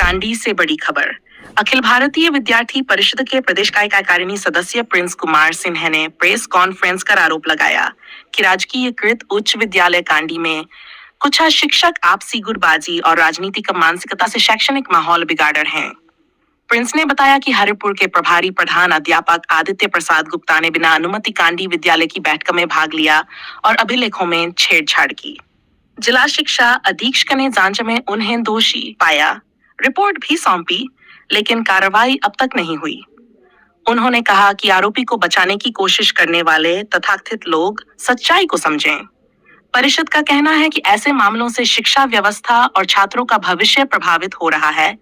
कांडी से बड़ी खबर। अखिल भारतीय विद्यार्थी परिषद के प्रदेश कार्यकारिणी सदस्य प्रिंस कुमार सिन्हा ने प्रेस कॉन्फ्रेंस कर आरोप लगाया कि राजकीयकृत उच्च विद्यालय कांडी में कुछ शिक्षक आपसी गुटबाजी और राजनीतिक मानसिकता से शैक्षणिक माहौल बिगाड़ रहे हैं। प्रिंस ने बताया कि हरिपुर के प्रभारी प्रधान अध्यापक आदित्य प्रसाद गुप्ता ने बिना अनुमति कांडी विद्यालय की बैठक में भाग लिया और अभिलेखों में छेड़छाड़ की। जिला शिक्षा अधीक्षक ने जांच में उन्हें दोषी पाया, रिपोर्ट भी सौंपी, लेकिन कार्रवाई अब तक नहीं हुई। उन्होंने कहा कि आरोपी को बचाने की कोशिश करने वाले तथाकथित लोग सच्चाई को समझें। परिषद का कहना है कि ऐसे मामलों से शिक्षा व्यवस्था और छात्रों का भविष्य प्रभावित हो रहा है,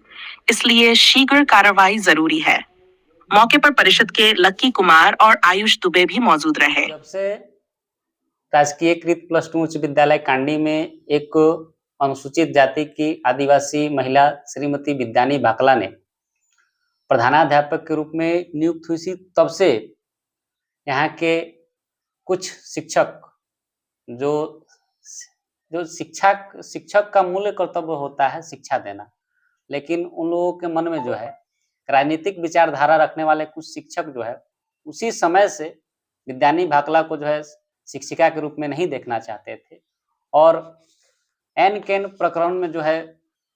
इसलिए शीघ्र कार्रवाई जरूरी है। मौके पर परिषद के लक्की कुमार और आयुष दुबे भी मौजूद रहे। जब से राजकीयकृत +2 उच्च विद्यालय कांडी में एक अनुसूचित जाति की आदिवासी महिला श्रीमती विद्यानी भाकला ने प्रधानाध्यापक के रूप में नियुक्त हुई थी, तब से यहाँ के कुछ शिक्षक जो शिक्षक का मूल कर्तव्य होता है शिक्षा देना, लेकिन उन लोगों के मन में जो है राजनीतिक विचारधारा रखने वाले कुछ शिक्षक जो है उसी समय से विद्यानी भाकला को जो है शिक्षिका के रूप में नहीं देखना चाहते थे और एन केन प्रकरण में जो है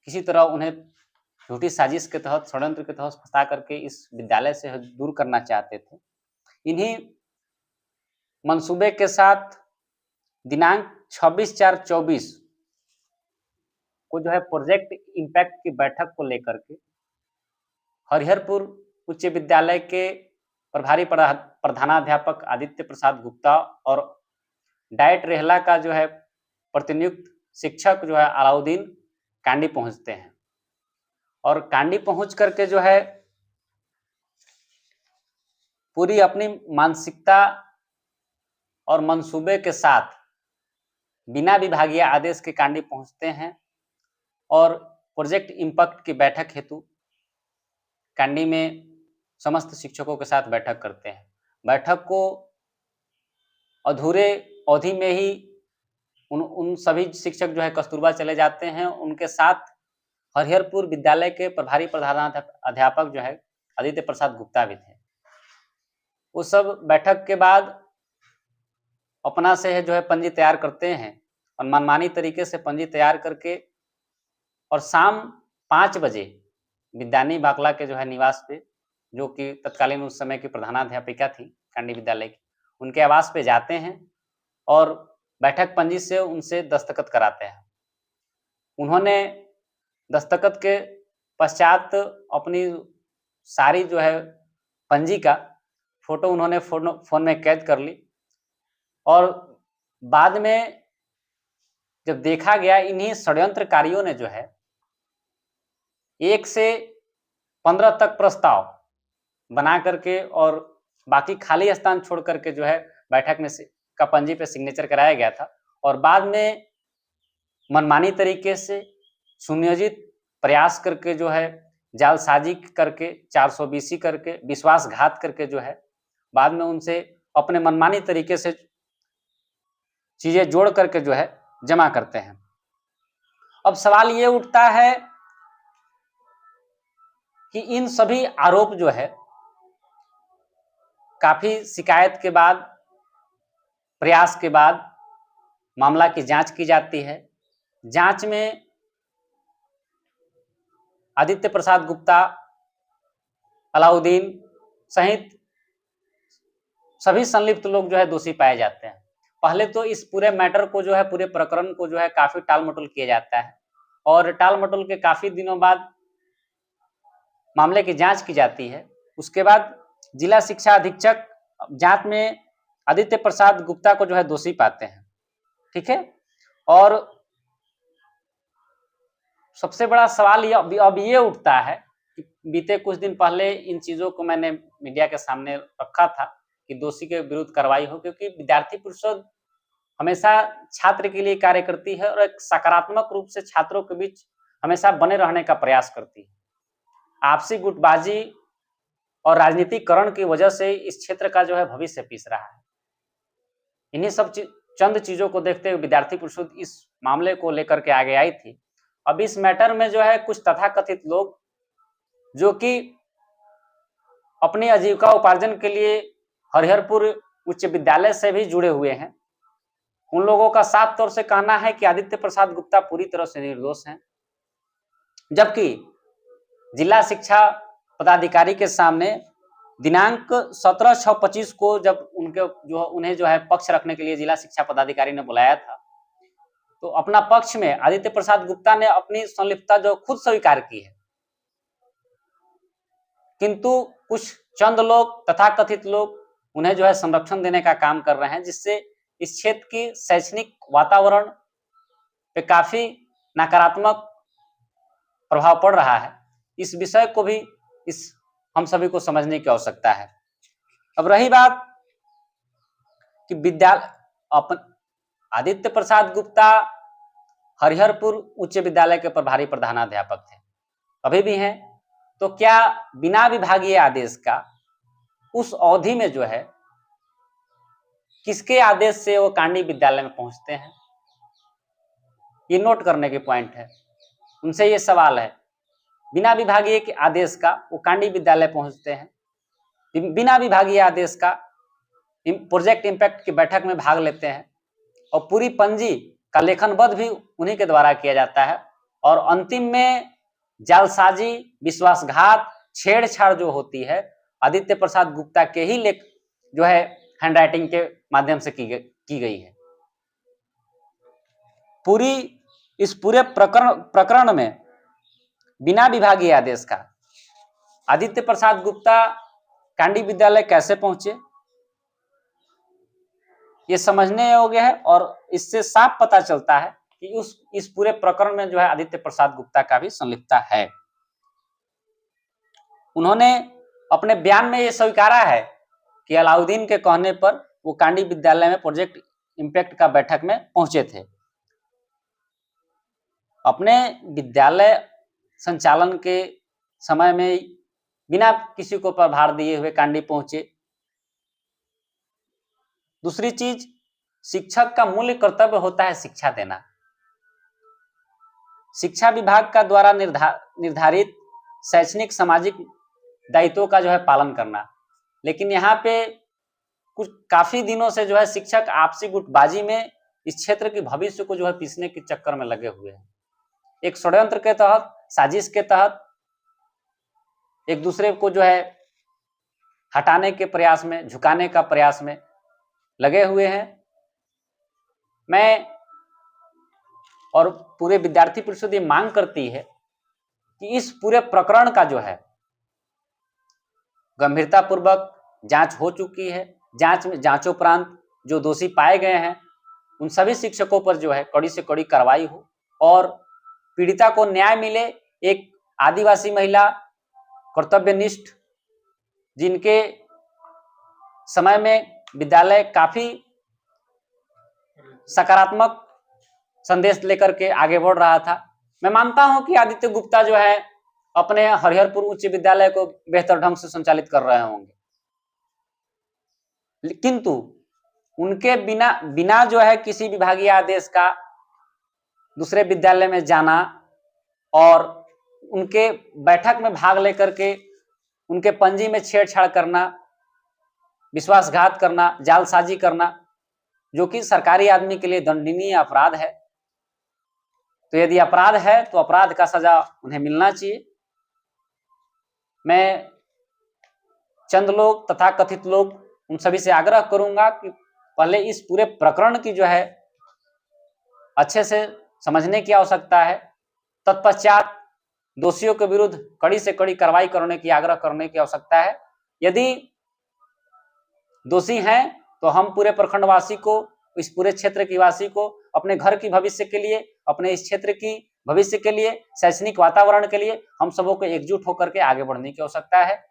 किसी तरह उन्हें झूठी साजिश के तहत षड्यंत्र के तहत फंसा करके इस विद्यालय से दूर करना चाहते थे। इन्हीं मंसूबे के साथ दिनांक 26/4/24 को जो है प्रोजेक्ट इम्पैक्ट की बैठक को लेकर के हरिहरपुर उच्च विद्यालय के प्रभारी प्रधानाध्यापक आदित्य प्रसाद गुप्ता और डाइट रेहला का जो है प्रतिनियुक्त शिक्षक जो है अलाउद्दीन कांडी पहुंचते हैं और कांडी पहुंच करके जो है पूरी अपनी मानसिकता और मंसूबे के साथ बिना विभागीय आदेश के कांडी पहुंचते हैं और प्रोजेक्ट इम्पैक्ट की बैठक हेतु कांडी में समस्त शिक्षकों के साथ बैठक करते हैं। बैठक को अधूरे अवधि में ही उन सभी शिक्षक जो है कस्तूरबा चले जाते हैं। उनके साथ हरिहरपुर विद्यालय के प्रभारी प्रधानाध्यापक जो है आदित्य प्रसाद गुप्ता भी थे। वो सब बैठक के बाद अपना से जो है पंजी तैयार करते हैं और मनमानी तरीके से पंजी तैयार करके और शाम 5 बजे विद्यानी भाकला के जो है निवास पे, जो कि तत्कालीन उस समय की प्रधानाध्यापिका थी कांडी विद्यालय की, उनके आवास पे जाते हैं और बैठक पंजी से उनसे दस्तखत कराते हैं। उन्होंने दस्तखत के पश्चात अपनी सारी जो है पंजी का फोटो उन्होंने फोन में कैद कर ली और बाद में जब देखा गया इन्हीं षड्यंत्रकारियों ने जो है 1 से 15 तक प्रस्ताव बना करके और बाकी खाली स्थान छोड़ करके जो है बैठक में का पंजी पे सिग्नेचर कराया गया था और बाद में मनमानी तरीके से सुनियोजित प्रयास करके जो है जालसाजी करके 420 करके विश्वासघात करके जो है बाद में उनसे अपने मनमानी तरीके से चीजें जोड़ करके जो है जमा करते हैं। अब सवाल ये उठता है कि इन सभी आरोप जो है काफी शिकायत के बाद, प्रयास के बाद मामला की जांच की जाती है। जांच में आदित्य प्रसाद गुप्ता, अलाउद्दीन सहित सभी संलिप्त लोग जो है दोषी पाए जाते हैं। पहले तो इस पूरे मैटर को जो है, पूरे प्रकरण को जो है काफी टालमटोल किया जाता है और टालमटोल के काफी दिनों बाद मामले की जांच की जाती है। उसके बाद जिला शिक्षा अधीक्षक जांच में आदित्य प्रसाद गुप्ता को जो है दोषी पाते हैं, ठीक है। और सबसे बड़ा सवाल ये अब ये उठता है कि बीते कुछ दिन पहले इन चीजों को मैंने मीडिया के सामने रखा था कि दोषी के विरुद्ध कार्रवाई हो, क्योंकि विद्यार्थी परिषद हमेशा छात्र के लिए कार्य करती है और एक सकारात्मक रूप से छात्रों के बीच हमेशा बने रहने का प्रयास करती है। आपसी गुटबाजी और राजनीतिकरण की वजह से इस क्षेत्र का जो है भविष्य पीस रहा है। इन्हीं सब चंद चीजों को देखते हुए विद्यार्थी परिषद इस मामले को लेकर के आगे आई थी अब इस मैटर में जो है कुछ तथाकथित लोग जो कि अपनी आजीविका उपार्जन के लिए हरिहरपुर उच्च विद्यालय से भी जुड़े हुए हैं, उन लोगों का साफ तौर से कहना है कि आदित्य प्रसाद गुप्ता पूरी तरह से निर्दोष हैं, जबकि जिला शिक्षा पदाधिकारी के सामने दिनांक 17/6/25 को जब उन्हें जो है पक्ष रखने के लिए जिला शिक्षा पदाधिकारी ने बुलाया था, तो अपना पक्ष में आदित्य प्रसाद गुप्ता ने अपनी संलिप्तता जो खुद स्वीकार की है, किंतु कुछ चंद लोग तथाकथित लोग उन्हें जो है संरक्षण देने का काम कर रहे हैं, जिससे इस क्षेत्र की शैक्षणिक वातावरण पे काफी नकारात्मक प्रभाव पड़ रहा है। इस विषय को भी हम सभी को समझने की आवश्यकता है। अब रही बात कि आदित्य प्रसाद गुप्ता हरिहरपुर उच्च विद्यालय के प्रभारी प्रधानाध्यापक थे, अभी भी हैं, तो क्या बिना विभागीय आदेश का उस अवधि में जो है किसके आदेश से वो कांडी विद्यालय में पहुंचते हैं? ये नोट करने की पॉइंट है। उनसे ये सवाल है, बिना विभागीय के आदेश का वो कांडी विद्यालय पहुंचते हैं, बिना विभागीय आदेश का प्रोजेक्ट इंपैक्ट की बैठक में भाग लेते हैं और पूरी पंजी का लेखनबद्ध भी उन्हीं के द्वारा किया जाता है, और अंतिम में जालसाजी, विश्वासघात, छेड़छाड़ जो होती है आदित्य प्रसाद गुप्ता के ही जो है हैंडराइटिंग के माध्यम से की गई है। इस पूरे प्रकरण में बिना विभागीय आदेश का आदित्य प्रसाद गुप्ता कांडी विद्यालय कैसे पहुंचे, ये समझने योग्य है, और इससे साफ पता चलता है कि इस पूरे प्रकरण में जो है आदित्य प्रसाद गुप्ता का भी संलिप्तता है। उन्होंने अपने बयान में ये स्वीकारा है कि अलाउद्दीन के कहने पर वो कांडी विद्यालय में प्रोजेक्ट इंपैक्ट का बैठक में पहुंचे थे। अपने विद्यालय संचालन के समय में बिना किसी को प्रभार दिए हुए कांडी पहुंचे। दूसरी चीज, शिक्षक का मूल कर्तव्य होता है शिक्षा देना, शिक्षा विभाग का द्वारा निर्धारित शैक्षणिक सामाजिक दायित्वों का जो है पालन करना। लेकिन यहाँ पे कुछ काफी दिनों से जो है शिक्षक आपसी गुटबाजी में इस क्षेत्र के भविष्य को जो है पीसने के चक्कर में लगे हुए हैं। एक षड्यंत्र के तहत, साजिश के तहत एक दूसरे को जो है हटाने के प्रयास में, झुकाने का प्रयास में लगे हुए हैं। मैं और पूरे विद्यार्थी परिषद ये मांग करती है कि इस पूरे प्रकरण का जो है गंभीरता पूर्वक जांच हो चुकी है। जांचोपरांत जो दोषी पाए गए हैं उन सभी शिक्षकों पर जो है कड़ी से कड़ी कार्रवाई हो और पीड़िता को न्याय मिले। एक आदिवासी महिला कर्तव्यनिष्ठ, जिनके समय में विद्यालय काफी सकारात्मक संदेश लेकर के आगे बढ़ रहा था। मैं मानता हूं कि आदित्य गुप्ता जो है अपने हरिहरपुर उच्च विद्यालय को बेहतर ढंग से संचालित कर रहे होंगे, किंतु उनके बिना जो है किसी विभागीय आदेश का दूसरे विद्यालय में जाना और उनके बैठक में भाग लेकर के उनके पंजी में छेड़छाड़ करना, विश्वासघात करना, जालसाजी करना, जो कि सरकारी आदमी के लिए दंडनीय अपराध है। तो यदि अपराध है तो अपराध का सजा उन्हें मिलना चाहिए। मैं चंद लोग तथा कथित लोग उन सभी से आग्रह करूंगा कि पहले इस पूरे प्रकरण की जो है अच्छे से समझने की आवश्यकता है, तत्पश्चात दोषियों के विरुद्ध कड़ी से कड़ी कार्रवाई करने की आग्रह करने की आवश्यकता है। यदि दोषी हैं तो हम पूरे प्रखंडवासी को, इस पूरे क्षेत्र की वासी को अपने घर की भविष्य के लिए, अपने इस क्षेत्र की भविष्य के लिए, शैक्षणिक वातावरण के लिए हम सबों को एकजुट होकर के आगे बढ़ने की आवश्यकता है।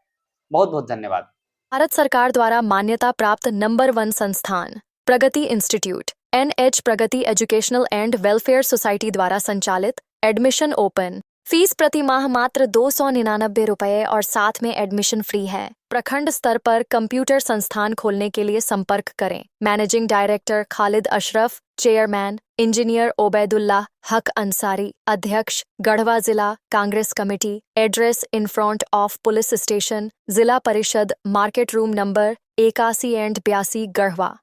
बहुत बहुत धन्यवाद। भारत सरकार द्वारा मान्यता प्राप्त नंबर 1 संस्थान Pragati institute NH Pragati educational and welfare society द्वारा संचालित एडमिशन ओपन फीस प्रति माह मात्र 299 रुपये और साथ में एडमिशन फ्री है। प्रखंड स्तर पर कंप्यूटर संस्थान खोलने के लिए संपर्क करें। Managing director Khalid Ashraf, chairman engineer Obaidullah हक अंसारी, अध्यक्ष गढ़वा जिला Congress committee. Address in front of police station, जिला परिषद, market room number 81 and 82, Garhwa.